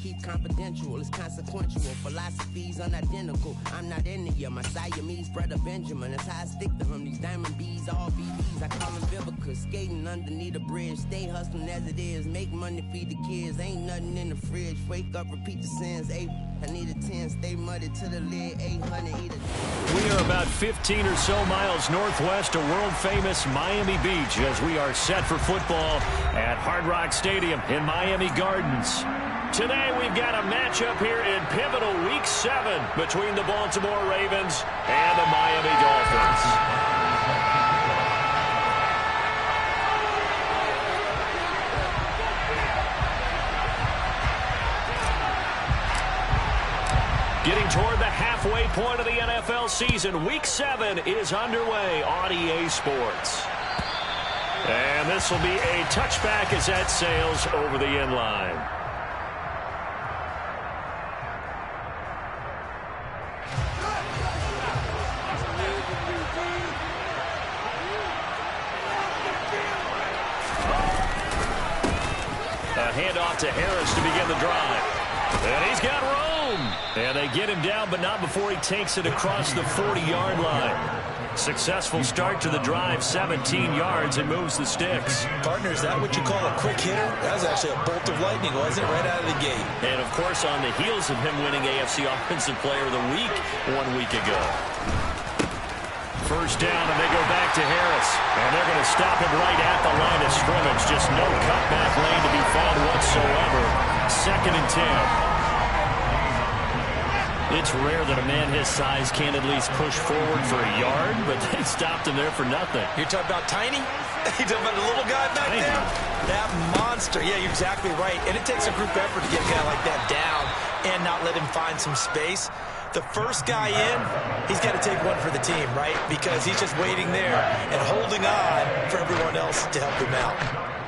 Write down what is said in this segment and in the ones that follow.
keep confidential. It's consequential. Philosophies unidentical. I'm not into you. My Siamese brother Benjamin. That's how I stick to him. These diamond bees, all BBs. I call them Vivica. Skating underneath the bridge. Stay hustling as it is. Make money, feed the kids. Ain't nothing in the fridge. Wake up, repeat the sins. I need a 10. Stay muddy to the lid. 800 eat a... We are about 15 or so miles northwest of world-famous Miami Beach as we are set for football at Hard Rock Stadium in Miami Gardens. Today we've got a matchup here in pivotal Week 7 between the Baltimore Ravens and the Miami Dolphins. Getting toward the halfway point of the NFL season, Week 7 is underway on EA Sports. And this will be a touchback as that sails over the end line. A handoff to Harris to begin the drive. And he's got room. And they get him down, but not before he takes it across the 40-yard line. Successful start to the drive, 17 yards, and moves the sticks. Partner, is that what you call a quick hitter? That was actually a bolt of lightning, wasn't it? Right out of the gate. And, of course, on the heels of him winning AFC Offensive Player of the Week 1 week ago. First down, and they go back to Harris. And they're going to stop him right at the line of scrimmage. Just no cutback lane to be found whatsoever. 2nd and 10. It's rare that a man his size can't at least push forward for a yard, but they stopped him there for nothing. You're talking about tiny? You're talking about the little guy back there? That monster. Yeah, you're exactly right. And it takes a group effort to get a guy like that down and not let him find some space. The first guy in, he's got to take one for the team, right? Because he's just waiting there and holding on for everyone else to help him out.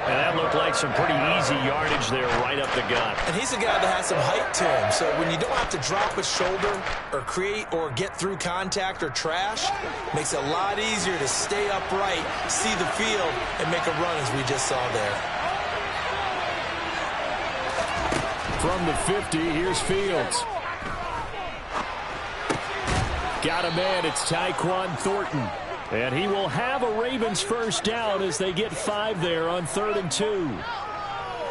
And that looked like some pretty easy yardage there right up the gut. And he's a guy that has some height to him. So when you don't have to drop a shoulder or create or get through contact or trash, makes it a lot easier to stay upright, see the field, and make a run as we just saw there. From the 50, here's Fields. Got a man, it's Tyquan Thornton. And he will have a Ravens first down as they get 5 there on 3rd and 2.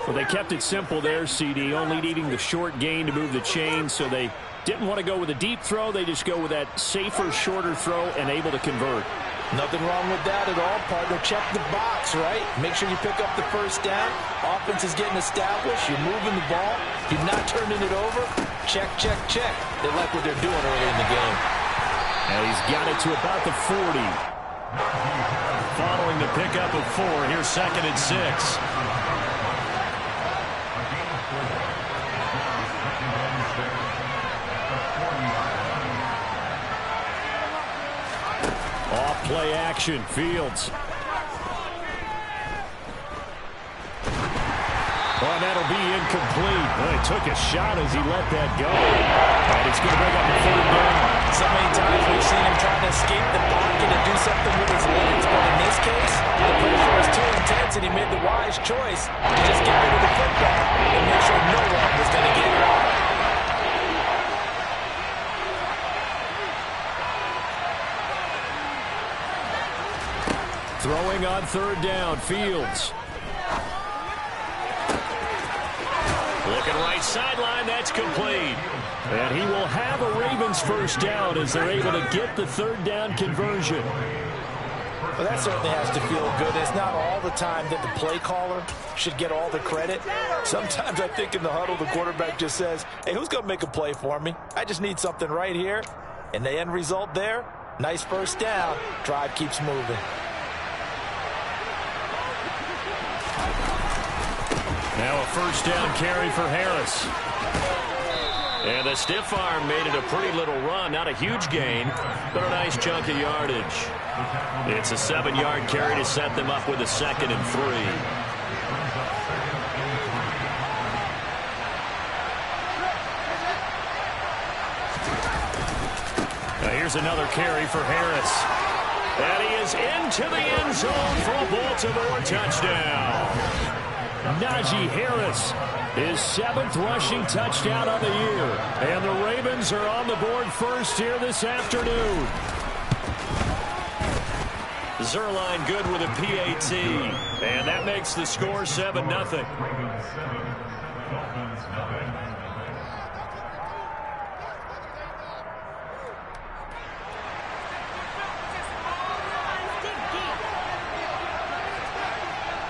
Well, they kept it simple there, CD, only needing the short gain to move the chain, so they didn't want to go with a deep throw. They just go with that safer, shorter throw and able to convert. Nothing wrong with that at all, partner. Check the box, right? Make sure you pick up the first down. Offense is getting established. You're moving the ball. You're not turning it over. Check, check, check. They like what they're doing early in the game. And he's got it to about the 40. Following the pickup of 4, here's 2nd and 6. Off play action, Fields. Well, that'll be incomplete. Well, he took a shot as he let that go. And he's going to bring up the 3rd down. So many times we've seen him trying to escape the pocket and do something with his legs, but in this case, the pressure was too intense and he made the wise choice to just get rid of the football and make sure no one was going to get it. Throwing on 3rd down, Fields. Looking right sideline, that's complete. And he will have a Ravens first down as they're able to get the 3rd down conversion. Well, that certainly has to feel good. It's not all the time that the play caller should get all the credit. Sometimes I think in the huddle, the quarterback just says, hey, who's going to make a play for me? I just need something right here. And the end result there, nice first down. Drive keeps moving. Now a first down carry for Harris. And the stiff arm made it a pretty little run. Not a huge gain, but a nice chunk of yardage. It's a 7-yard carry to set them up with a 2nd and 3. Now here's another carry for Harris. And he is into the end zone for a Baltimore touchdown. Najee Harris, his 7th rushing touchdown of the year. And the Ravens are on the board first here this afternoon. Zuerlein good with a PAT. And that makes the score 7-0.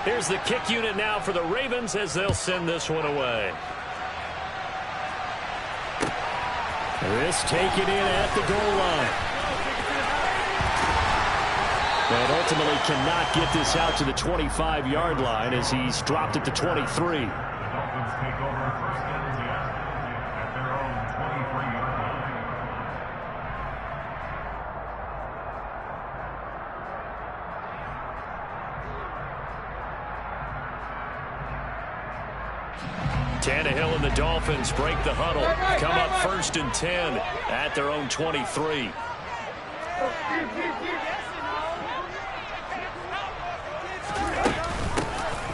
Here's the kick unit now for the Ravens as they'll send this one away. This taken in at the goal line. And ultimately cannot get this out to the 25-yard line as he's dropped at the 23. Tannehill and the Dolphins break the huddle. Come up 1st and 10 at their own 23.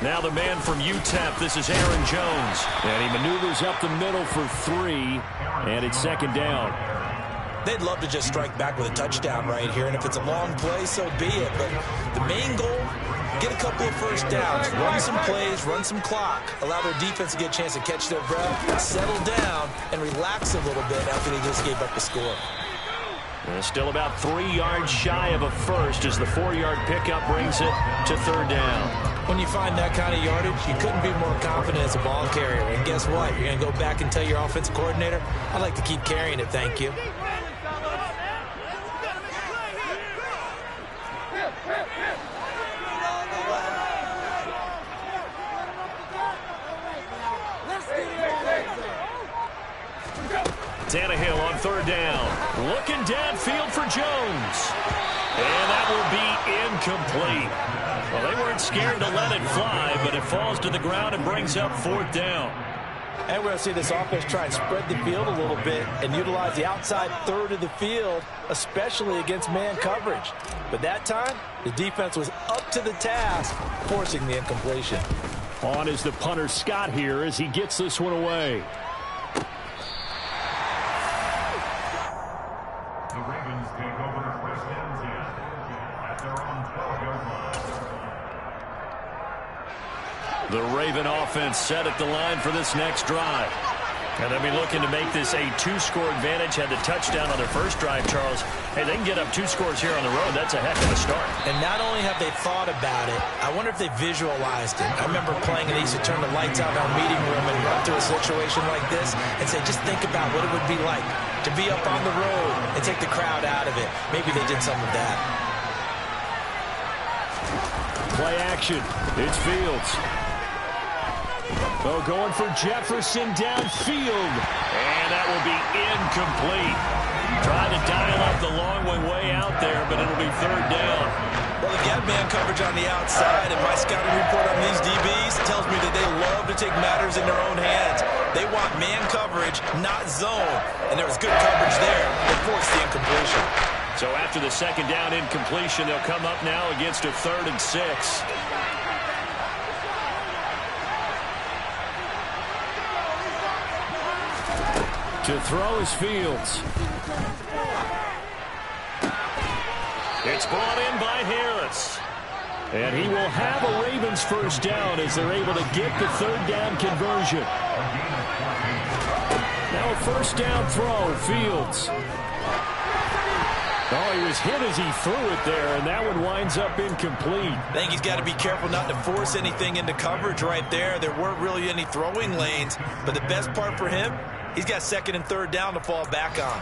Now the man from UTEP, this is Aaron Jones. And he maneuvers up the middle for 3, and it's 2nd down. They'd love to just strike back with a touchdown right here, and if it's a long play, so be it. But the main goal, get a couple of first downs, run some plays, run some clock, allow their defense to get a chance to catch their breath, settle down, and relax a little bit after they just gave up the score. And still about 3 yards shy of a first as the 4-yard pickup brings it to 3rd down. When you find that kind of yardage, you couldn't be more confident as a ball carrier. And guess what? You're going to go back and tell your offensive coordinator, I'd like to keep carrying it, thank you. Tannehill on 3rd down. Looking downfield for Jones. And that will be incomplete. Well, they weren't scared to let it fly, but it falls to the ground and brings up 4th down. And we're going to see this offense try and spread the field a little bit and utilize the outside third of the field, especially against man coverage. But that time, the defense was up to the task, forcing the incompletion. On is the punter Scott here as he gets this one away. The Ravens take over 1st and 10 at their own 12-yard line. The Raven offense set at the line for this next drive. And they'll be looking to make this a 2-score advantage. Had the touchdown on their first drive, Charles. Hey, they can get up 2 scores here on the road. That's a heck of a start. And not only have they thought about it, I wonder if they visualized it. I remember playing, and they used to turn the lights out in our meeting room and run through a situation like this and say, just think about what it would be like to be up on the road and take the crowd out of it. Maybe they did some of that. Play action. It's Fields. Oh, going for Jefferson downfield. And that will be incomplete. Trying to dial up the long way out there, but it'll be 3rd down. Well, they've got man coverage on the outside, and my scouting report on these DBs tells me that they love to take matters in their own hands. They want man coverage, not zone. And there was good coverage there that forced the incompletion. So after the 2nd down incompletion, they'll come up now against a 3rd and 6. To throw is Fields. It's brought in by Harris. And he will have a Ravens 1st down as they're able to get the 3rd down conversion. Now a 1st down throw, Fields. Oh, he was hit as he threw it there, and that one winds up incomplete. I think he's got to be careful not to force anything into coverage right there. There weren't really any throwing lanes, but the best part for him, he's got 2nd and 3rd down to fall back on.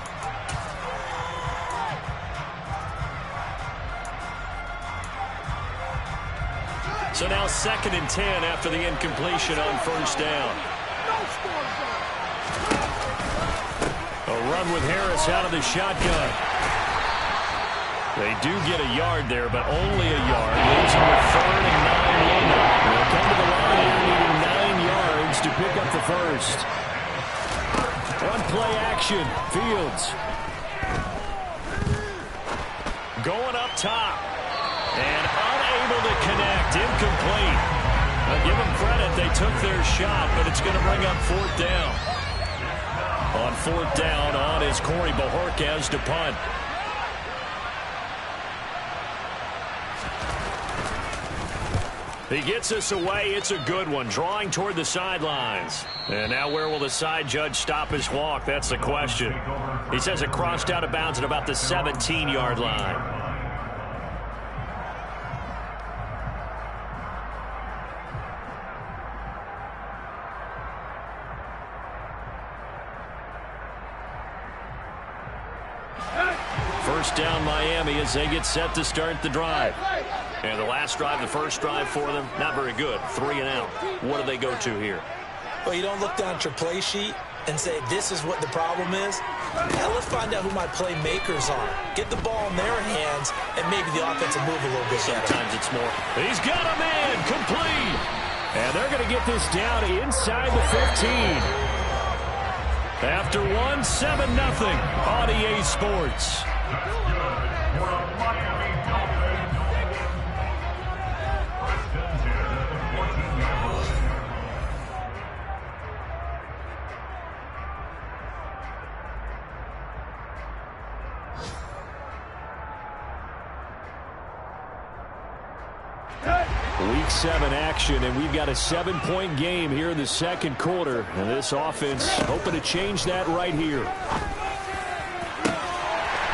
So now 2nd and 10 after the incompletion on 1st down. A run with Harris out of the shotgun. They do get a yard there, but only a yard. Leaves them with 3rd and 9 London. They'll come to the line here needing 9 yards to pick up the 1st. On play action, Fields. Going up top. And unable to connect, incomplete. Now give them credit. They took their shot, but it's going to bring up fourth down. On fourth down, on is Corey Bojorquez to punt. He gets us away. It's a good one. Drawing toward the sidelines. And now where will the side judge stop his walk? That's the question. He says it crossed out of bounds at about the 17-yard line. First down Miami as they get set to start the drive. And the last drive, the first drive for them, not very good. 3 and out. What do they go to here? Well, you don't look down at your play sheet and say, this is what the problem is. Now let's find out who my playmakers are. Get the ball in their hands, and maybe the offense will move a little bit better. Sometimes it's more. He's got a man, complete. And they're going to get this down inside the 15. After 1, 7-0 on EA Sports. Week 7 action, and we've got a 7-point game here in the second quarter. And this offense hoping to change that right here.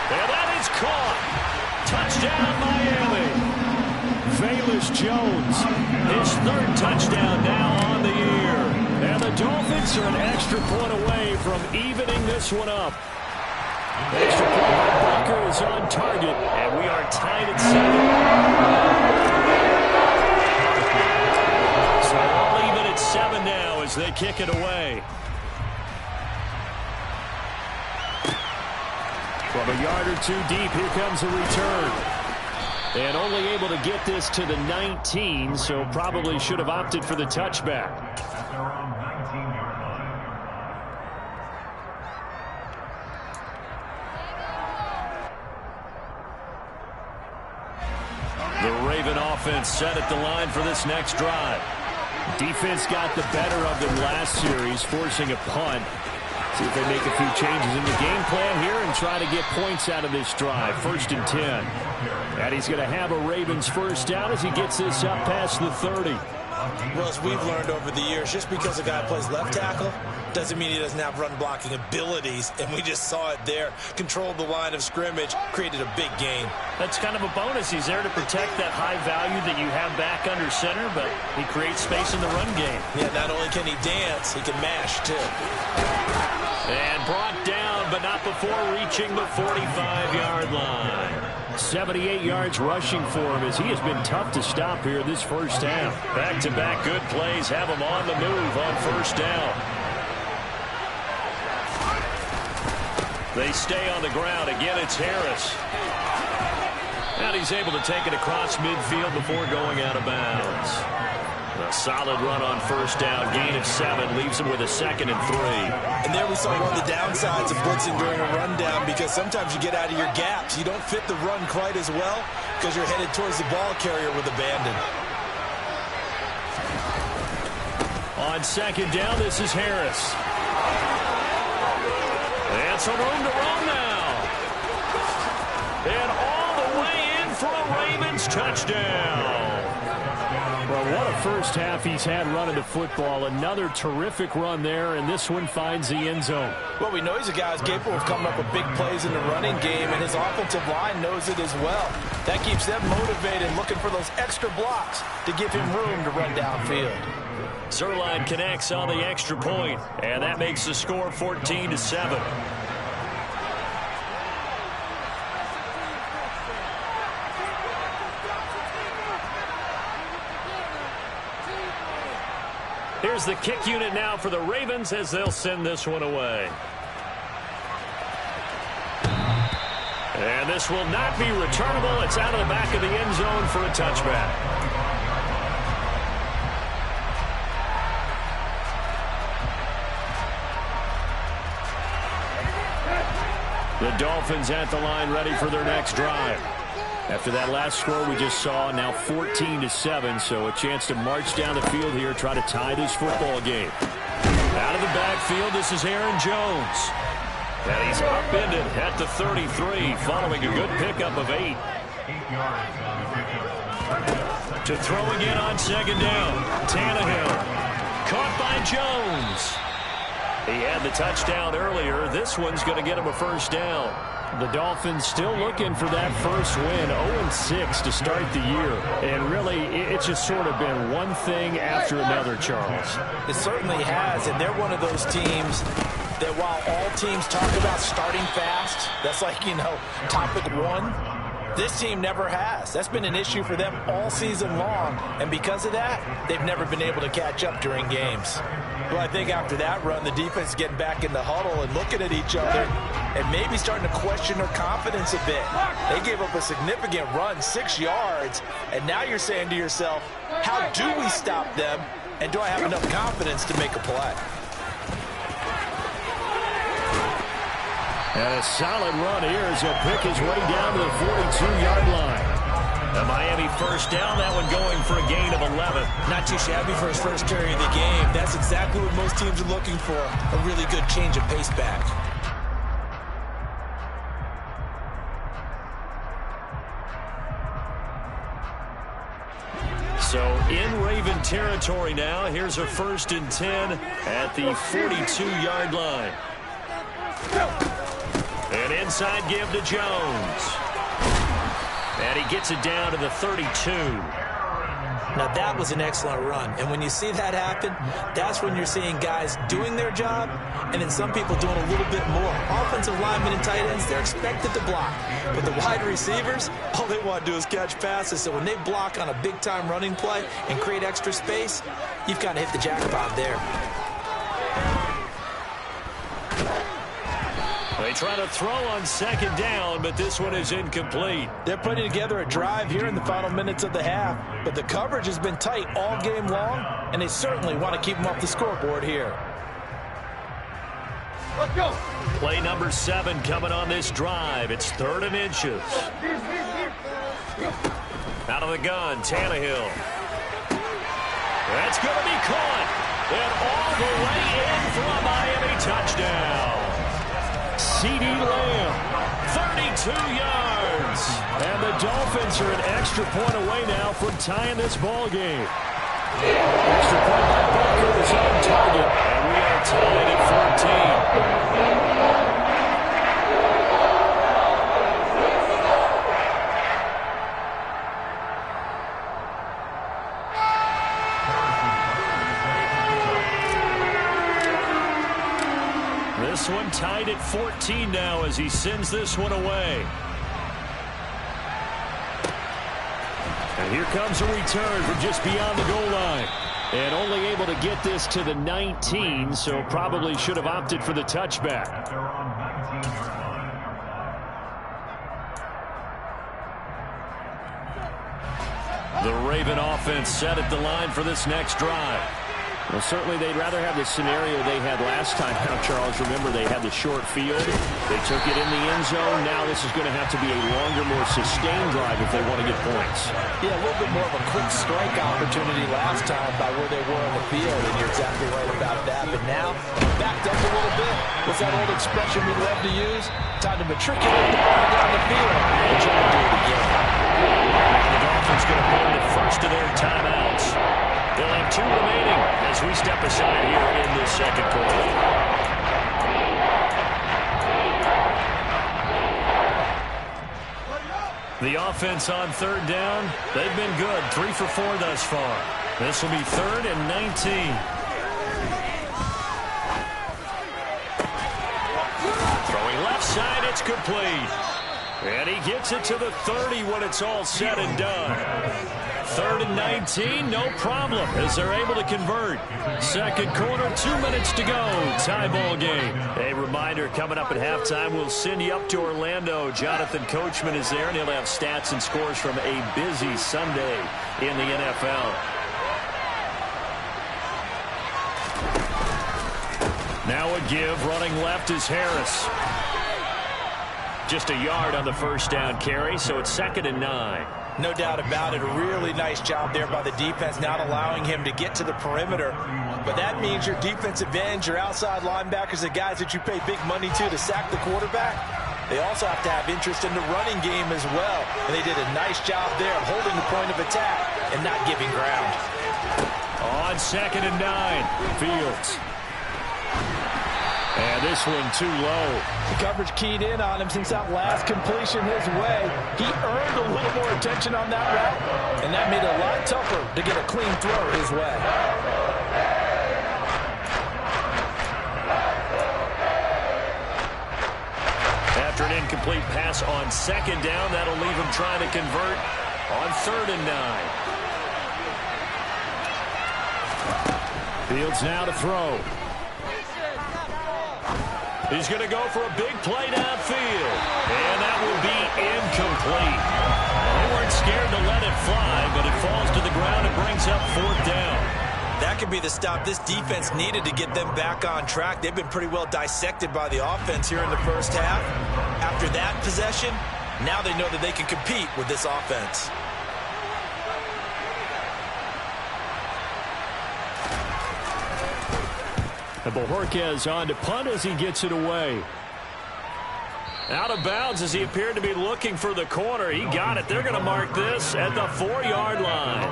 And that is caught. Touchdown, Miami. Velus Jones, his 3rd touchdown now on the year. And the Dolphins are an extra point away from evening this one up. The extra point by Booker is on target, and we are tied at 7. So all even at 7 now as they kick it away. From a yard or 2 deep, here comes a return. And only able to get this to the 19, so probably should have opted for the touchback. At their own 19-yard line. The Raven offense set at the line for this next drive. Defense got the better of them last series, forcing a punt. See if they make a few changes in the game plan here and try to get points out of this drive. 1st and 10. And he's going to have a Ravens first down as he gets this up past the 30. Well, as we've learned over the years, just because a guy plays left tackle doesn't mean he doesn't have run blocking abilities, and we just saw it there. Controlled the line of scrimmage, created a big gain. That's kind of a bonus. He's there to protect that high value that you have back under center, but he creates space in the run game. Yeah, not only can he dance, he can mash, too. And brought down, but not before reaching the 45-yard line. 78 yards rushing for him as he has been tough to stop here this first half. Back-to-back good plays have him on the move on first down. They stay on the ground. Again, it's Harris. And he's able to take it across midfield before going out of bounds. A solid run on first down. Gain of 7 leaves him with a 2nd and 3. And there we saw one of the downsides of blitzing during a rundown, because sometimes you get out of your gaps. You don't fit the run quite as well because you're headed towards the ball carrier with abandon. On 2nd down, this is Harris. And some room to run now. And all the way in for a Ravens touchdown. Well, what a first half he's had running the football. Another terrific run there, and this one finds the end zone. Well, we know he's a guy who's capable of coming up with big plays in the running game, and his offensive line knows it as well. That keeps them motivated, looking for those extra blocks to give him room to run downfield. Zuerlein connects on the extra point, and that makes the score 14-7. Here's the kick unit now for the Ravens as they'll send this one away. And this will not be returnable. It's out of the back of the end zone for a touchback. The Dolphins at the line ready for their next drive. After that last score we just saw, now 14-7, so a chance to march down the field here, try to tie this football game. Out of the backfield, this is Aaron Jones. And he's upended at the 33, following a good pickup of 8. 8 yards on the pickup. To throw again on second down, Tannehill. Caught by Jones. He had the touchdown earlier. This one's going to get him a first down. The Dolphins still looking for that first win, 0-6 to start the year. And really, it's just sort of been one thing after another, Charles. It certainly has, and they're one of those teams that while all teams talk about starting fast, that's like, topic one, this team never has. That's been an issue for them all season long, and because of that, they've never been able to catch up during games. Well, I think after that run, the defense is getting back in the huddle and looking at each other and maybe starting to question their confidence a bit. They gave up a significant run, 6 yards, and now you're saying to yourself, how do we stop them, and do I have enough confidence to make a play? And a solid run here as he'll pick his way down to the 42-yard line. The Miami first down, that one going for a gain of 11. Not too shabby for his first carry of the game. That's exactly what most teams are looking for, a really good change of pace back. So in Raven territory now, here's a 1st and 10 at the 42-yard line. An inside give to Jones. And he gets it down to the 32. Now that was an excellent run. And when you see that happen, that's when you're seeing guys doing their job and then some people doing a little bit more. Offensive linemen and tight ends, they're expected to block. But the wide receivers, all they want to do is catch passes. So when they block on a big-time running play and create extra space, you've kind of hit the jackpot there. They try to throw on second down, but this one is incomplete. They're putting together a drive here in the final minutes of the half, but the coverage has been tight all game long, and they certainly want to keep them off the scoreboard here. Let's go. Play number 7 coming on this drive. It's 3rd and inches. Out of the gun, Tannehill. That's going to be caught. And all the way in for a Miami touchdown. C.D. Lamb, 32 yards. And the Dolphins are an extra point away now from tying this ball game. Extra point by Butker is on target. And we are tied at 14. This one tied at 14 now as he sends this one away. And here comes a return from just beyond the goal line. And only able to get this to the 19, so probably should have opted for the touchback. They're on 19-yard line. The Raven offense set at the line for this next drive. Well, certainly they'd rather have the scenario they had last time out, Charles. Remember, they had the short field. They took it in the end zone. Now this is going to have to be a longer, more sustained drive if they want to get points. Yeah, a little bit more of a quick strike opportunity last time by where they were on the field, and you're exactly right about that. But now, backed up a little bit. What's that old expression we love to use? Time to matriculate the ball down the field and try to do it again. The Dolphins going to burn the first of their timeouts. They'll have 2 remaining as we step aside here in this second quarter. The offense on 3rd down, they've been good. 3 for 4 thus far. This will be 3rd and 19. Throwing left side, it's complete. And he gets it to the 30 when it's all said and done. 3rd and 19, no problem, as they're able to convert. Second quarter, 2 minutes to go. Tie ball game. A reminder, coming up at halftime, we'll send you up to Orlando. Jonathan Coachman is there, and he'll have stats and scores from a busy Sunday in the NFL. Now a give, running left is Harris. Just a yard on the first down carry, so it's 2nd and 9. No doubt about it. A really nice job there by the defense, not allowing him to get to the perimeter. But that means your defensive ends, your outside linebackers, the guys that you pay big money to sack the quarterback, they also have to have interest in the running game as well. And they did a nice job there of holding the point of attack and not giving ground. On 2nd and 9, Fields. And this one too low. The coverage keyed in on him since that last completion his way. He earned a little more attention on that route, and that made it a lot tougher to get a clean throw his way. After an incomplete pass on 2nd down, that'll leave him trying to convert on 3rd and 9. Fields now to throw. He's going to go for a big play downfield. And that will be incomplete. They weren't scared to let it fly, but it falls to the ground and brings up 4th down. That could be the stop this defense needed to get them back on track. They've been pretty well dissected by the offense here in the first half. After that possession, now they know that they can compete with this offense. And Bojorquez on to punt as he gets it away. Out of bounds as he appeared to be looking for the corner. He got it. They're going to mark this at the 4-yard line.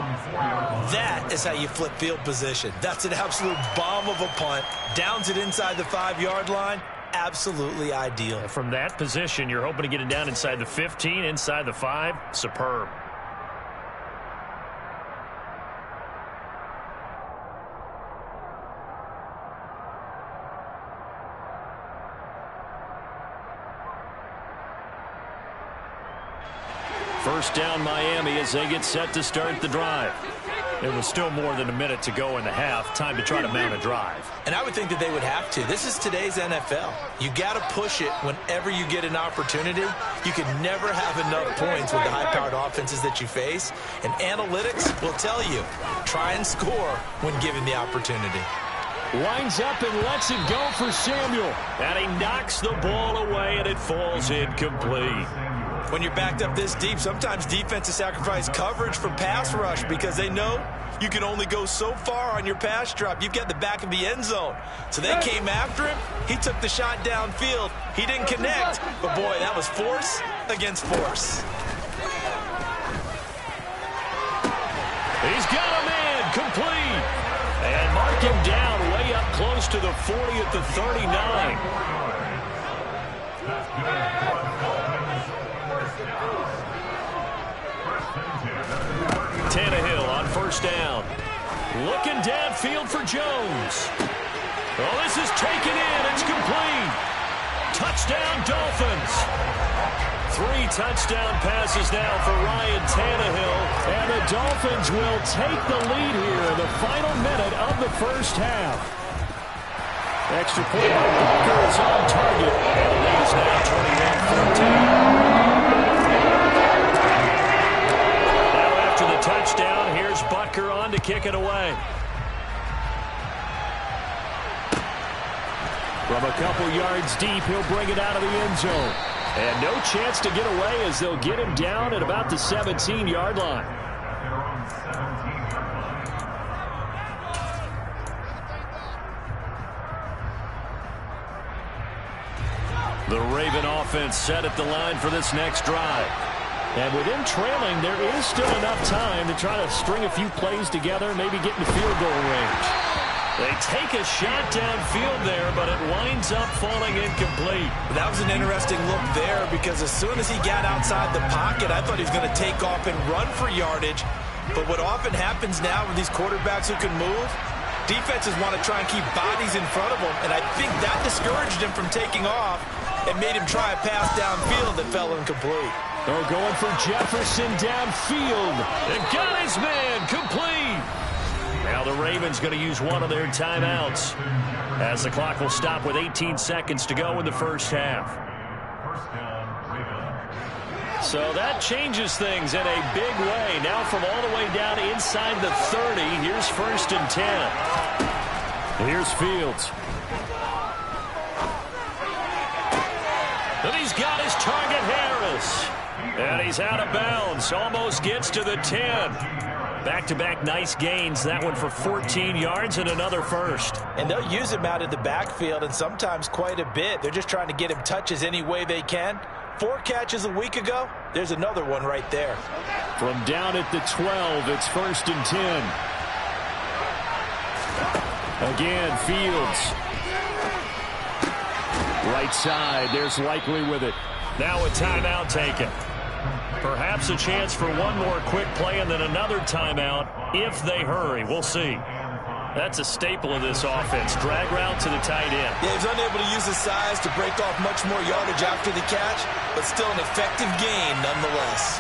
That is how you flip field position. That's an absolute bomb of a punt. Downs it inside the 5-yard line. Absolutely ideal. From that position, you're hoping to get it down inside the 15, inside the 5. Superb. First down Miami as they get set to start the drive. There was still more than a minute to go in the half. Time to try to mount a drive. And I would think that they would have to. This is today's NFL. You got to push it whenever you get an opportunity. You can never have enough points with the high-powered offenses that you face. And analytics will tell you, try and score when given the opportunity. Winds up and lets it go for Samuel. And he knocks the ball away, and it falls incomplete. When you're backed up this deep, sometimes defenses sacrifice coverage for pass rush because they know you can only go so far on your pass drop. You've got the back of the end zone. So they came after him. He took the shot downfield. He didn't connect. But, boy, that was force against force. He's got a man complete. And mark him down way up close to the 40 at the 39. Tannehill on first down. Looking downfield for Jones. Oh, this is taken in. It's complete. Touchdown, Dolphins. 3 touchdown passes now for Ryan Tannehill. And the Dolphins will take the lead here in the final minute of the first half. Extra point by Butker is on target. And the lead is now 21-14. The touchdown. Here's Butker on to kick it away. From a couple yards deep, he'll bring it out of the end zone. And no chance to get away as they'll get him down at about the 17-yard line. The Raven offense set at the line for this next drive. And with him trailing, there is still enough time to try to string a few plays together, maybe get in field goal range. They take a shot downfield there, but it winds up falling incomplete. That was an interesting look there because as soon as he got outside the pocket, I thought he was going to take off and run for yardage. But what often happens now with these quarterbacks who can move, defenses want to try and keep bodies in front of them, and I think that discouraged him from taking off and made him try a pass downfield that fell incomplete. They're going for Jefferson downfield. And got his man complete. Now the Ravens going to use one of their timeouts as the clock will stop with 18 seconds to go in the first half. So that changes things in a big way. Now from all the way down inside the 30, here's 1st and 10. Here's Fields. And he's got his target, Harris. And he's out of bounds. Almost gets to the 10. Back-to-back nice gains. That one for 14 yards and another first. And they'll use him out in the backfield, and sometimes quite a bit. They're just trying to get him touches any way they can. 4 catches a week ago. There's another one right there. From down at the 12, it's 1st and 10. Again, Fields. Right side, there's Likely with it. Now a timeout taken. Perhaps a chance for one more quick play and then another timeout if they hurry. We'll see. That's a staple of this offense. Drag route to the tight end. Yeah, he's unable to use his size to break off much more yardage after the catch, but still an effective gain nonetheless.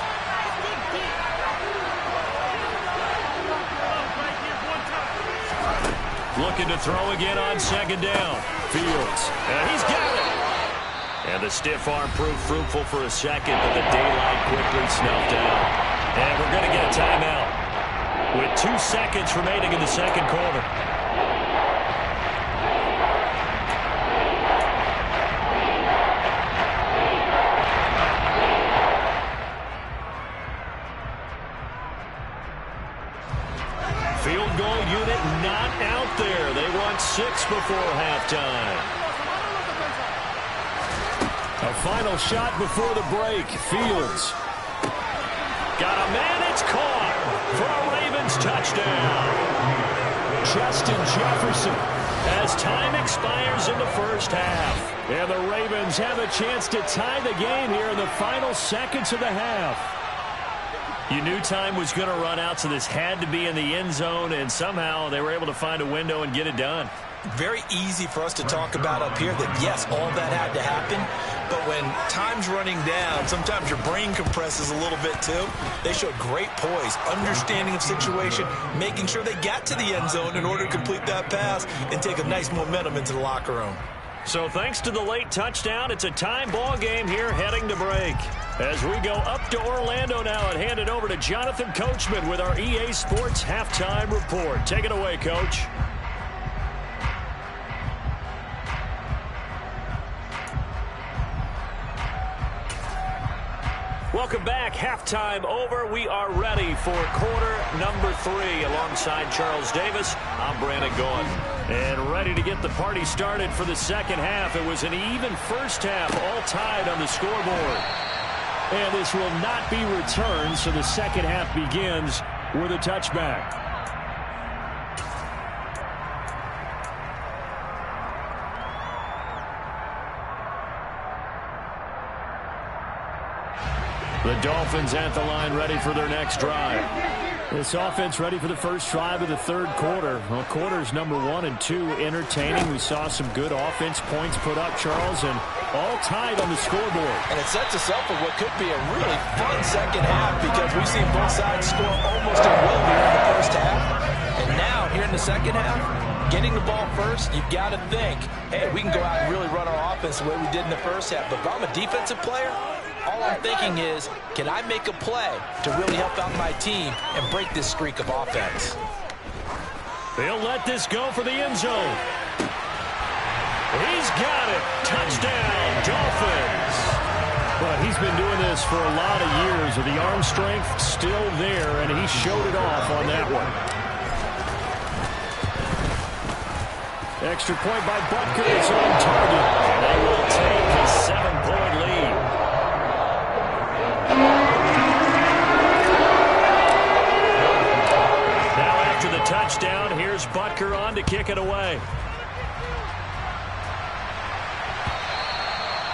Looking to throw again on 2nd down. Fields. And he's got it. And the stiff arm proved fruitful for a second, but the daylight quickly snuffed out. And we're going to get a timeout with 2 seconds remaining in the 2nd quarter. Field goal unit not out there. They want 6 before halftime. A final shot before the break. Fields. Got a man. It's caught for a Ravens touchdown. Justin Jefferson as time expires in the first half. And the Ravens have a chance to tie the game here in the final seconds of the half. You knew time was going to run out, so this had to be in the end zone, and somehow they were able to find a window and get it done. Very easy for us to talk about up here that, yes, all that had to happen, but when time's running down, sometimes your brain compresses a little bit too. They showed great poise, understanding of situation, making sure they got to the end zone in order to complete that pass and take a nice momentum into the locker room. So thanks to the late touchdown, it's a tie ball game here heading to break. As we go up to Orlando now and hand it over to Jonathan Coachman with our EA Sports Halftime Report. Take it away, Coach. Welcome back. Halftime over. We are ready for quarter number 3. Alongside Charles Davis, I'm Brandon Gaudin. And ready to get the party started for the second half. It was an even first half, all tied on the scoreboard. And this will not be returned, so the second half begins with a touchback. The Dolphins at the line ready for their next drive. This offense ready for the first drive of the third quarter. Well, quarters number 1 and 2 entertaining. We saw some good offense points put up, Charles, and all tied on the scoreboard. And it sets us up for what could be a really fun second half because we've seen both sides score almost at will here in the first half. And now, here in the second half, getting the ball first, you've got to think, hey, we can go out and really run our offense the way we did in the first half. But if I'm a defensive player, all I'm thinking is, can I make a play to really help out my team and break this streak of offense? They'll let this go for the end zone. He's got it. Touchdown, Dolphins. But he's been doing this for a lot of years with the arm strength still there, and he showed it off on that one. Extra point by Butker is on target. And they will take a 7-point lead. Now after the touchdown, here's Butker on to kick it away.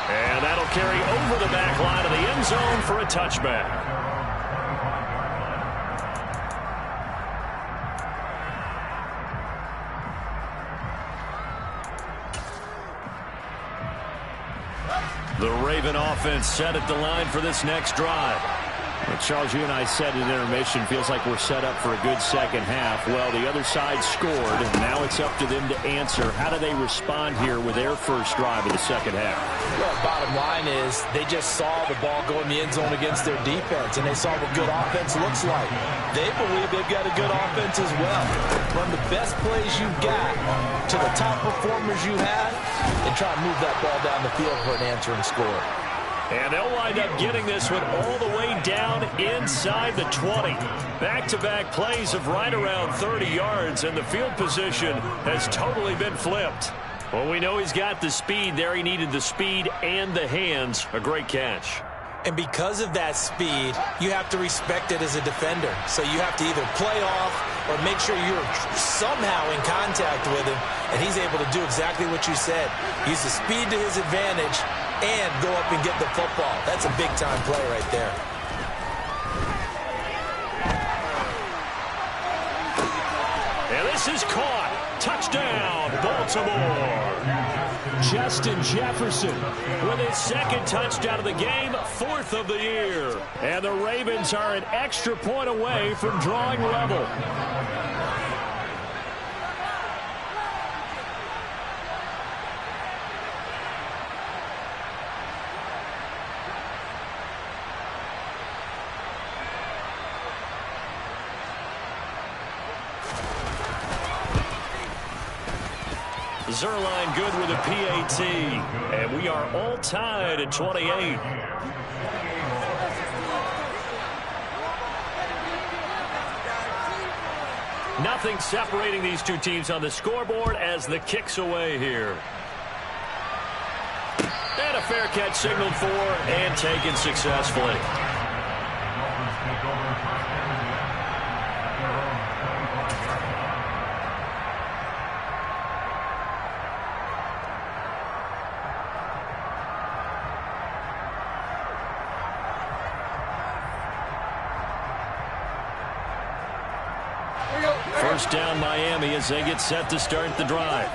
And that'll carry over the back line of the end zone for a touchback. The Raven offense set at the line for this next drive. Well, Charles, you and I said at intermission, feels like we're set up for a good second half. Well, the other side scored, and now it's up to them to answer. How do they respond here with their first drive of the second half? Well, bottom line is they just saw the ball go in the end zone against their defense, and they saw what good offense looks like. They believe they've got a good offense as well. Run the best plays you've got to the top performers you have, and try to move that ball down the field for an answering score. And they'll wind up getting this one all the way down inside the 20. Back-to-back plays of right around 30 yards, and the field position has totally been flipped. Well, we know he's got the speed there. He needed the speed and the hands. A great catch. And because of that speed, you have to respect it as a defender. So you have to either play off or make sure you're somehow in contact with him, and he's able to do exactly what you said. Use the speed to his advantage and go up and get the football. That's a big-time play right there. And this is caught. Touchdown, Baltimore. Justin Jefferson with his second touchdown of the game, 4th of the year. And the Ravens are an extra point away from drawing level. Zuerlein good with a PAT, and we are all tied at 28. Nothing separating these two teams on the scoreboard as the kick's away here. And a fair catch signaled for and taken successfully. First down Miami as they get set to start the drive.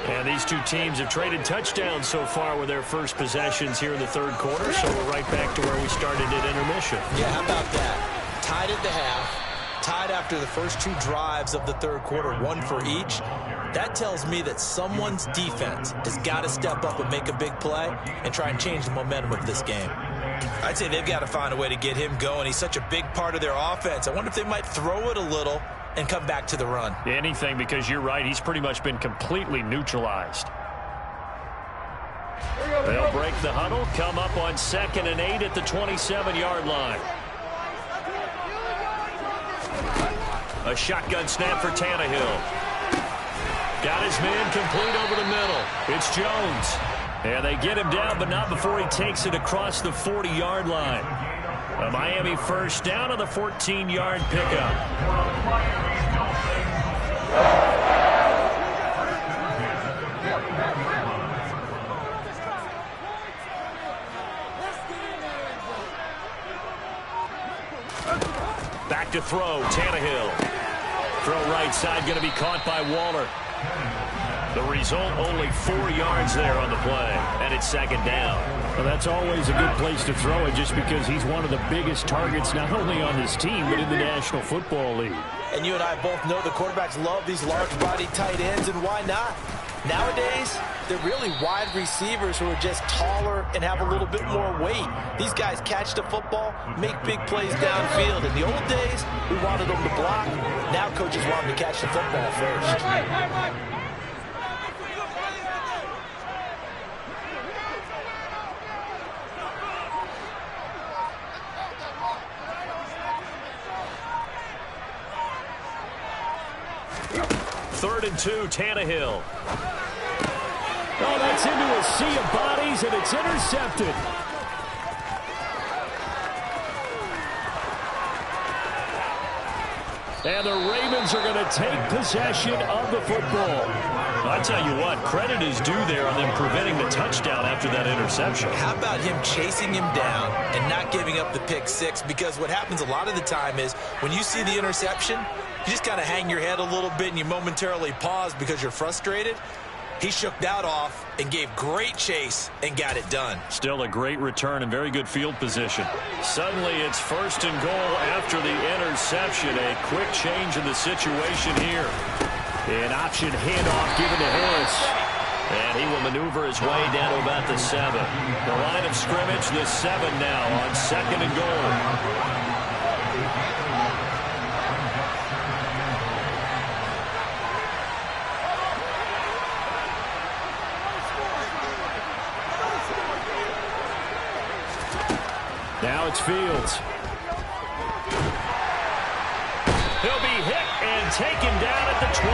And these two teams have traded touchdowns so far with their first possessions here in the third quarter, so we're right back to where we started at intermission. Yeah, how about that? Tied at the half, tied after the first two drives of the third quarter, one for each. That tells me that someone's defense has got to step up and make a big play and try and change the momentum of this game. I'd say they've got to find a way to get him going. He's such a big part of their offense. I wonder if they might throw it a little and come back to the run. Anything, because you're right, he's pretty much been completely neutralized. They'll break the huddle, come up on 2nd and 8 at the 27-yard line. A shotgun snap for Tannehill. Got his man complete over the middle. It's Jones. And they get him down, but not before he takes it across the 40-yard line. A Miami first down on the 14-yard pickup. Back to throw, Tannehill. Throw right side, going to be caught by Waller. The result, only 4 yards there on the play, and it's 2nd down. Well, that's always a good place to throw it just because he's one of the biggest targets not only on this team but in the National Football League. And you and I both know the quarterbacks love these large-body tight ends, and why not? Nowadays, they're really wide receivers who are just taller and have a little bit more weight. These guys catch the football, make big plays downfield. In the old days, we wanted them to block. Now coaches want them to catch the football first. Third and 2, Tannehill. Oh, that's into a sea of bodies, and it's intercepted. And the Ravens are going to take possession of the football. I tell you what, credit is due there on them preventing the touchdown after that interception. How about him chasing him down and not giving up the pick six? Because what happens a lot of the time is when you see the interception, you just kind of hang your head a little bit and you momentarily pause because you're frustrated. He shook that off and gave great chase and got it done. Still a great return and very good field position. Suddenly it's 1st and goal after the interception. A quick change in the situation here. An option handoff given to Harris. And he will maneuver his way down to about the 7. The line of scrimmage, the 7 now on 2nd and goal. Now it's Fields. He'll be hit and taken down at the 21.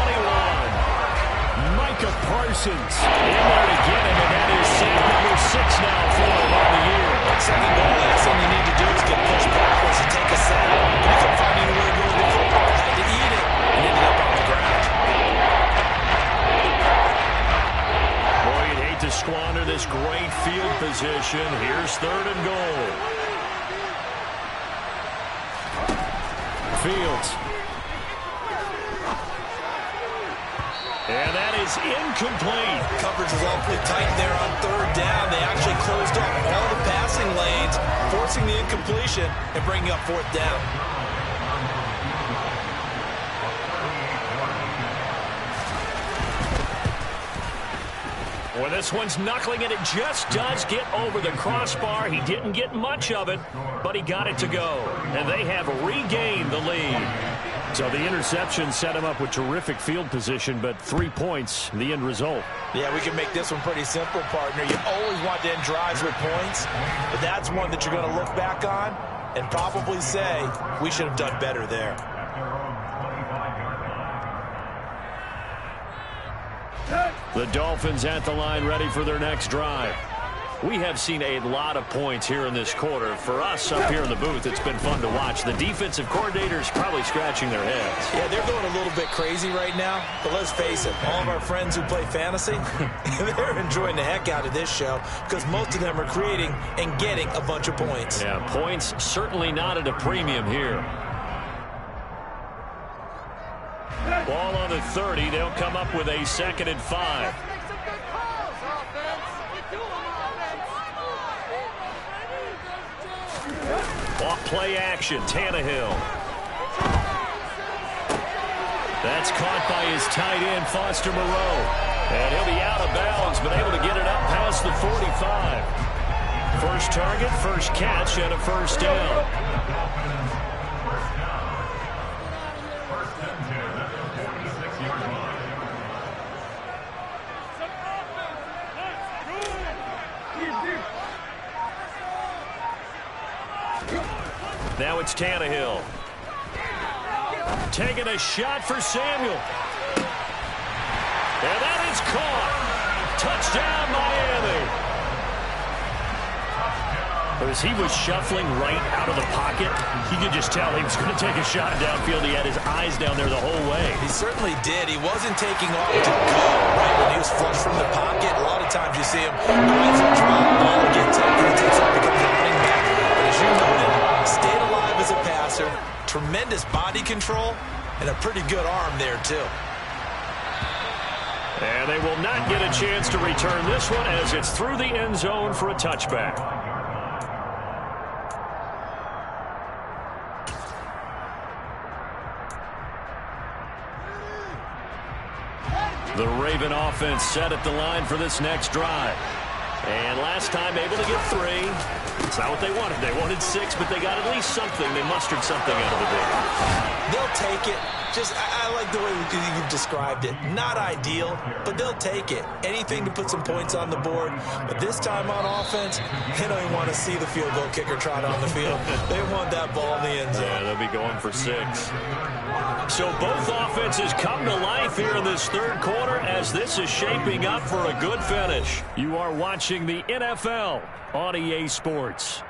Micah Parsons in there to get him, and that is sack number 6 now for him on the year. Second goal, last thing you need to do is get pushed backwards and take a sack. You couldn't find anywhere to go with the football. Had to eat it and ended up on the ground. Boy, you'd hate to squander this great field position. Here's 3rd and goal. Fields. And that is incomplete. Coverage was awfully tight there on 3rd down. They actually closed off all the passing lanes, forcing the incompletion and bringing up 4th down. Well, this one's knuckling, and it just does get over the crossbar. He didn't get much of it, but he got it to go. And they have regained the lead. So the interception set him up with terrific field position, but 3 points, the end result. Yeah, we can make this one pretty simple, partner. You always want to end drives with points, but that's one that you're going to look back on and probably say, we should have done better there. The Dolphins at the line, ready for their next drive. We have seen a lot of points here in this quarter. For us up here in the booth, it's been fun to watch. The defensive coordinators probably scratching their heads. Yeah, they're going a little bit crazy right now, but let's face it, all of our friends who play fantasy, they're enjoying the heck out of this show because most of them are creating and getting a bunch of points. Yeah, points certainly not at a premium here. Ball on the 30. They'll come up with a 2nd and 5. Off play action, Tannehill. That's caught by his tight end, Foster Moreau. And he'll be out of bounds, but able to get it up past the 45. First target, first catch, and a 1st down. Now it's Tannehill. Taking a shot for Samuel. And that is caught. Touchdown, Miami. As he was shuffling right out of the pocket, you could just tell he was going to take a shot downfield. He had his eyes down there the whole way. He certainly did. He wasn't taking off to go, right? When he was flush from the pocket, a lot of times you see him eyes are drop, ball gets up, and he takes off, becomes a running back. But as you noted, stayed alive as a passer, tremendous body control, and a pretty good arm there, too. And they will not get a chance to return this one as it's through the end zone for a touchback. The Raven offense set at the line for this next drive. And last time able to get 3. It's not what they wanted. They wanted 6, but they got at least something. They mustered something out of the day. They'll take it. I like the way you've described it. Not ideal, but they'll take it. Anything to put some points on the board. But this time on offense, they don't even want to see the field goal kicker trot on the field. They want that ball in the end zone. Yeah, they'll be going for 6. So both offenses come to life here in this 3rd quarter as this is shaping up for a good finish. You are watching the NFL on EA Sports.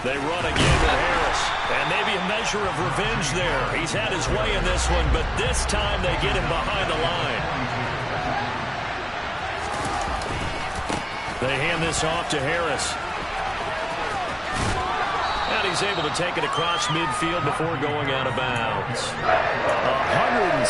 They run again to Harris. And maybe a measure of revenge there. He's had his way in this one, but this time they get him behind the line. They hand this off to Harris. And he's able to take it across midfield before going out of bounds. 160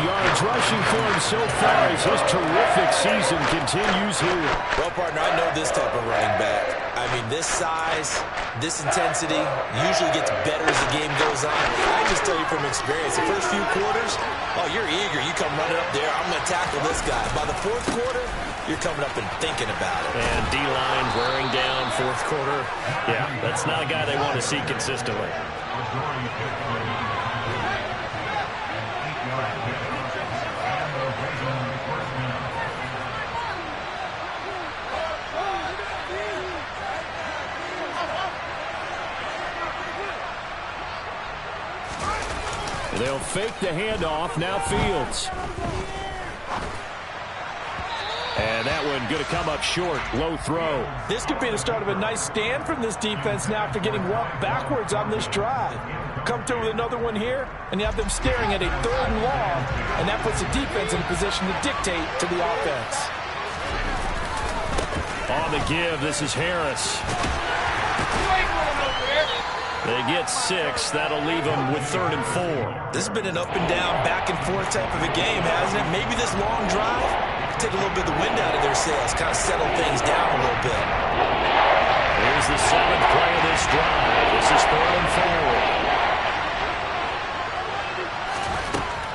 yards rushing for him so far as his terrific season continues here. Well, partner, I know this type of running back. I mean, this size, this intensity usually gets better as the game goes on. I just tell you from experience, the first few quarters, oh, you're eager. You come running up there. I'm going to tackle this guy. By the 4th quarter, you're coming up and thinking about it. And D-line wearing down 4th quarter. Yeah, that's not a guy they want to see consistently. fake the handoff. Now Fields. And that one going to come up short. Low throw. This could be the start of a nice stand from this defense now after getting walked backwards on this drive. Come through with another one here, and you have them staring at a 3rd and long, and that puts the defense in a position to dictate to the offense. On the give, this is Harris. They get 6. That'll leave them with 3rd and 4. This has been an up and down, back and forth type of a game, hasn't it? Maybe this long drive take a little bit of the wind out of their sails, kind of settle things down a little bit. Here's the 7th play of this drive. This is 3rd and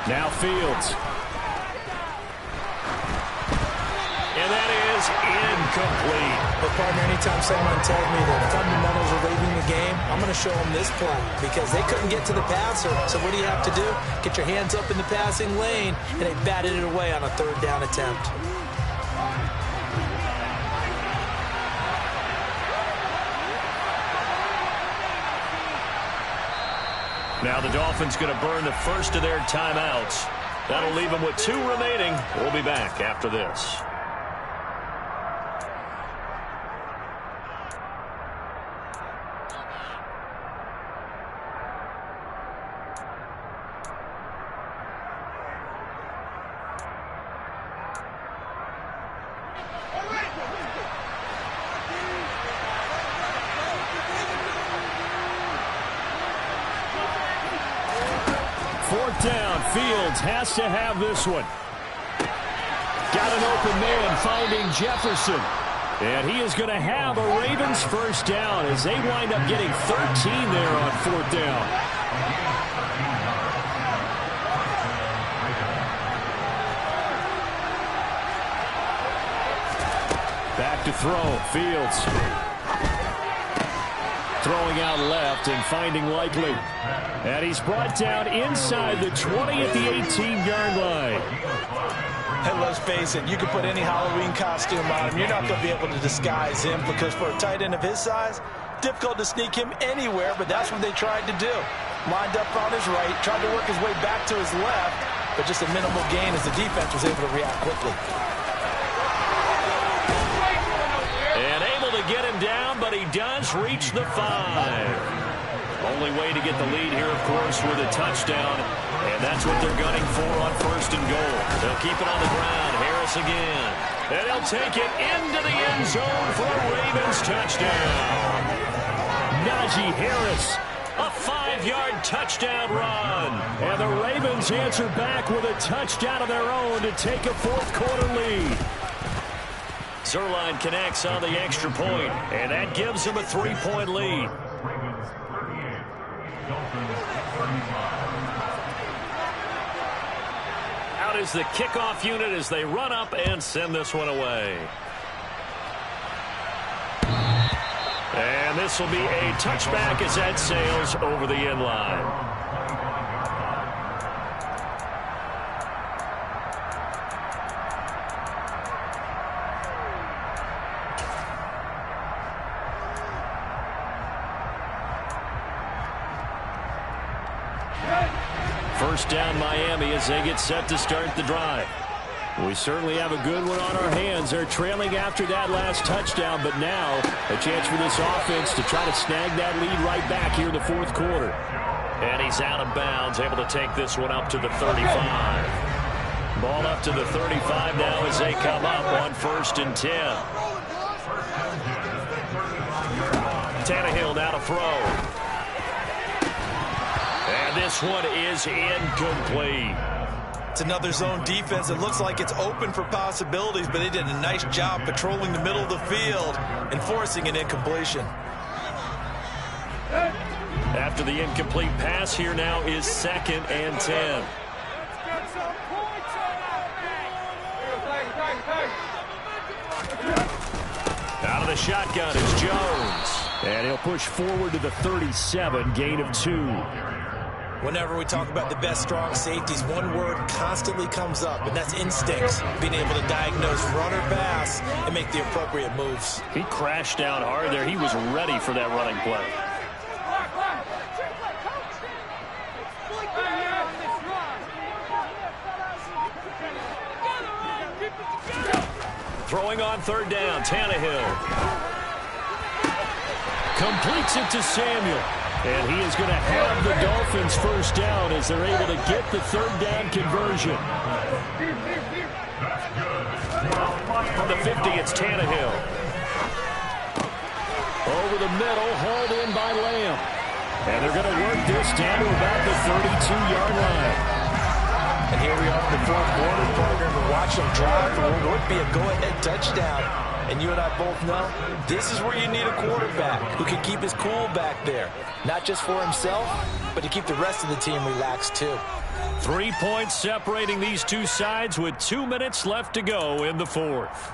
4. Now Fields. And that is incomplete. But, partner, anytime someone tells me that fundamentals are leaving the game, I'm going to show them this play because they couldn't get to the passer. So what do you have to do? Get your hands up in the passing lane, and they batted it away on a 3rd down attempt. Now the Dolphins going to burn the first of their timeouts. That'll leave them with 2 remaining. We'll be back after this. Fields has to have this one. Got an open man finding Jefferson. And he is going to have a Ravens first down as they wind up getting 13 there on 4th down. Back to throw. Fields. Throwing out left and finding Likely. And he's brought down inside the 20 at the 18-yard line. And let's face it, you can put any Halloween costume on him. You're not going to be able to disguise him because for a tight end of his size, difficult to sneak him anywhere, but that's what they tried to do. Lined up on his right, tried to work his way back to his left, but just a minimal gain as the defense was able to react quickly. And able to get him down, but he does reach the 5. Only way to get the lead here, of course, with a touchdown. And that's what they're gunning for on 1st and goal. They'll keep it on the ground. Harris again. And he'll take it into the end zone for a Ravens touchdown. Najee Harris, a 5-yard touchdown run. And the Ravens answer back with a touchdown of their own to take a 4th quarter lead. Zuerlein connects on the extra point, and that gives him a 3-point lead. Ravens 38, Dolphins 35. Out is the kickoff unit as they run up and send this one away. And this will be a touchback as that sails over the end line. First down Miami as they get set to start the drive. We certainly have a good one on our hands. They're trailing after that last touchdown, but now a chance for this offense to try to snag that lead right back here in the 4th quarter. And he's out of bounds, able to take this one up to the 35. Ball up to the 35 now as they come up on 1st and 10. Tannehill now to throw. And this one is incomplete. It's another zone defense. It looks like it's open for possibilities, but they did a nice job patrolling the middle of the field and forcing an incompletion. After the incomplete pass, here now is 2nd and 10. Out of the shotgun is Jones. And he'll push forward to the 37, gain of 2. Whenever we talk about the best strong safeties, one word constantly comes up, and that's instincts. Being able to diagnose run or pass and make the appropriate moves. He crashed down hard there. He was ready for that running play. Throwing on third down, Tannehill. Completes it to Samuel. And he is going to have the Dolphins first down as they're able to get the third down conversion. From the 50, it's Tannehill. Over the middle, hauled in by Lamb. And they're going to work this down to about the 32-yard line. And here we are in the fourth quarter, partner, and watch them drive for what would be a go-ahead touchdown. And you and I both know this is where you need a quarterback who can keep his cool back there. Not just for himself, but to keep the rest of the team relaxed too. 3 points separating these two sides with 2 minutes left to go in the fourth.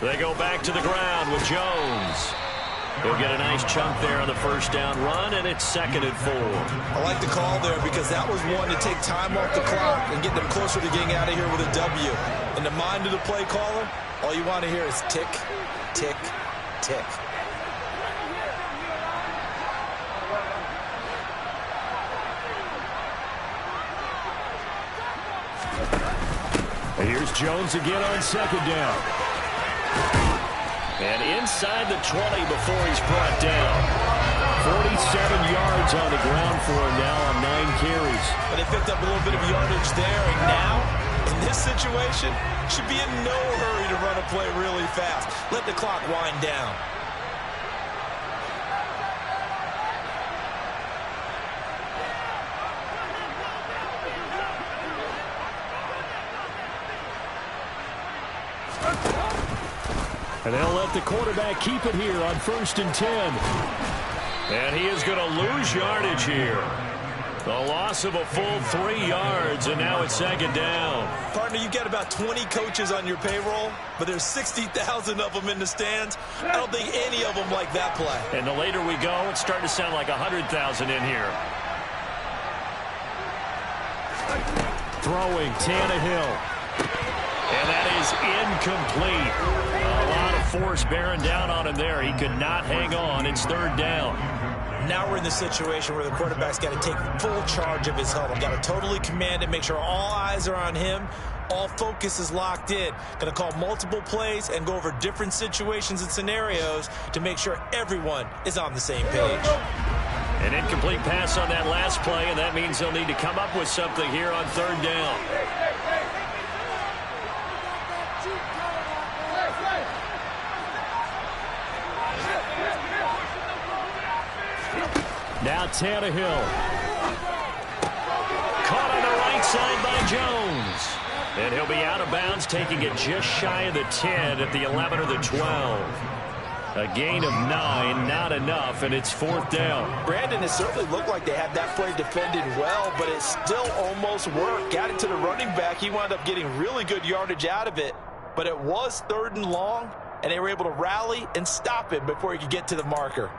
They go back to the ground with Jones. He'll get a nice chunk there on the first down run, and it's 2nd and 4. I like the call there because that was one to take time off the clock and get them closer to getting out of here with a W. In the mind of the play caller, all you want to hear is tick, tick, tick. And here's Jones again on 2nd down. And inside the 20 before he's brought down. 47 yards on the ground for him now on 9 carries. But they picked up a little bit of yardage there, and now, in this situation, should be in no hurry to run a play really fast. Let the clock wind down. And they'll let the quarterback keep it here on 1st and 10. And he is going to lose yardage here. The loss of a full 3 yards, and now it's 2nd down. Partner, you got about 20 coaches on your payroll, but there's 60,000 of them in the stands. I don't think any of them like that play. And the later we go, it's starting to sound like 100,000 in here. Throwing, Tannehill. And that is incomplete. A lot of force bearing down on him there. He could not hang on. It's 3rd down. Now we're in the situation where the quarterback's got to take full charge of his huddle. Got to totally command it, make sure all eyes are on him. All focus is locked in. Going to call multiple plays and go over different situations and scenarios to make sure everyone is on the same page. An incomplete pass on that last play, and that means they'll need to come up with something here on 3rd down. Now Tannehill. Caught on the right side by Jones. And he'll be out of bounds, taking it just shy of the 10 at the 11 or the 12. A gain of 9, not enough, and it's 4th down. Brandon, it certainly looked like they had that play defended well, but it still almost worked. Got it to the running back. He wound up getting really good yardage out of it, but it was 3rd and long, and they were able to rally and stop him before he could get to the marker.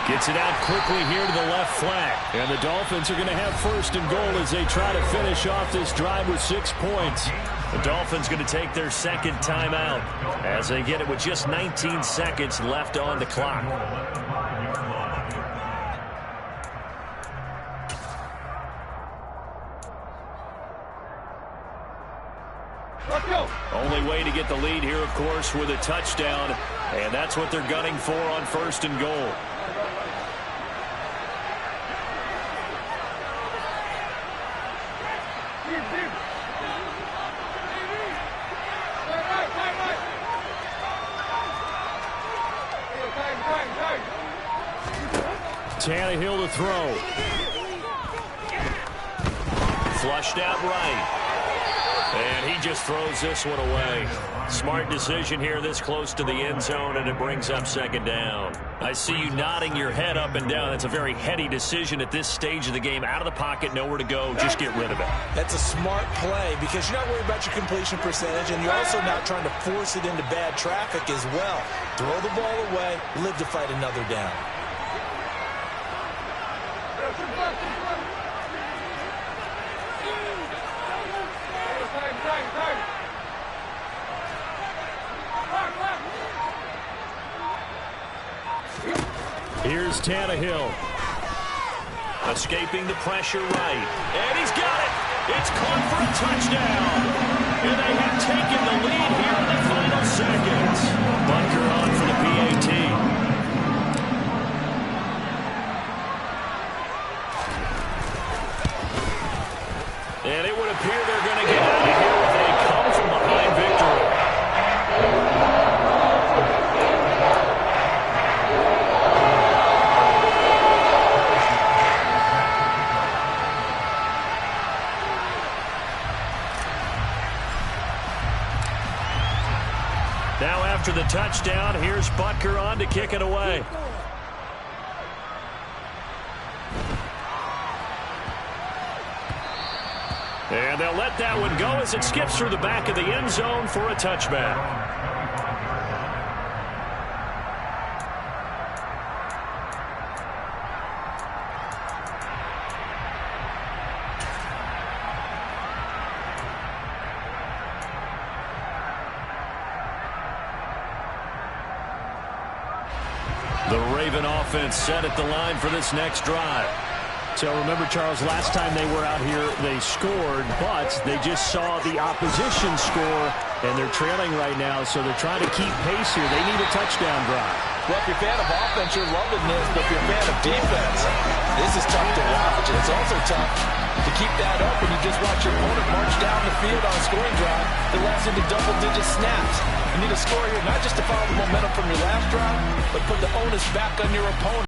Gets it out quickly here to the left flank. And the Dolphins are going to have 1st and goal as they try to finish off this drive with 6 points. The Dolphins going to take their 2nd timeout as they get it with just 19 seconds left on the clock. Only way to get the lead here, of course, with a touchdown. And that's what they're gunning for on 1st and goal. Tannehill to throw. Flushed out right. And he just throws this one away. Smart decision here this close to the end zone, and it brings up second down. I see you nodding your head up and down. That's a very heady decision at this stage of the game. Out of the pocket, nowhere to go. Just get rid of it. That's a smart play because you're not worried about your completion percentage, and you're also not trying to force it into bad traffic as well. Throw the ball away, live to fight another down. Here's Tannehill. Escaping the pressure right. And he's got it. It's caught for a touchdown. And they have taken the lead here in the final seconds. Bunker on for the PAT. And it would appear they're going to get out of here with a come-from-behind victory. Now after the touchdown, here's Butker on to kick it away. And they'll let that one go as it skips through the back of the end zone for a touchback. The Raven offense set at the line for this next drive. So remember, Charles, last time they were out here, they scored, but they just saw the opposition score, and they're trailing right now, so they're trying to keep pace here. They need a touchdown drive. Well, if you're a fan of offense, you're loving this, but if you're a fan of defense, this is tough to watch, and it's also tough to keep that up when you just watch your opponent march down the field on a scoring drive that lasts into double-digit snaps. You need a score here not just to follow the momentum from your last drive, but put the onus back on your opponent.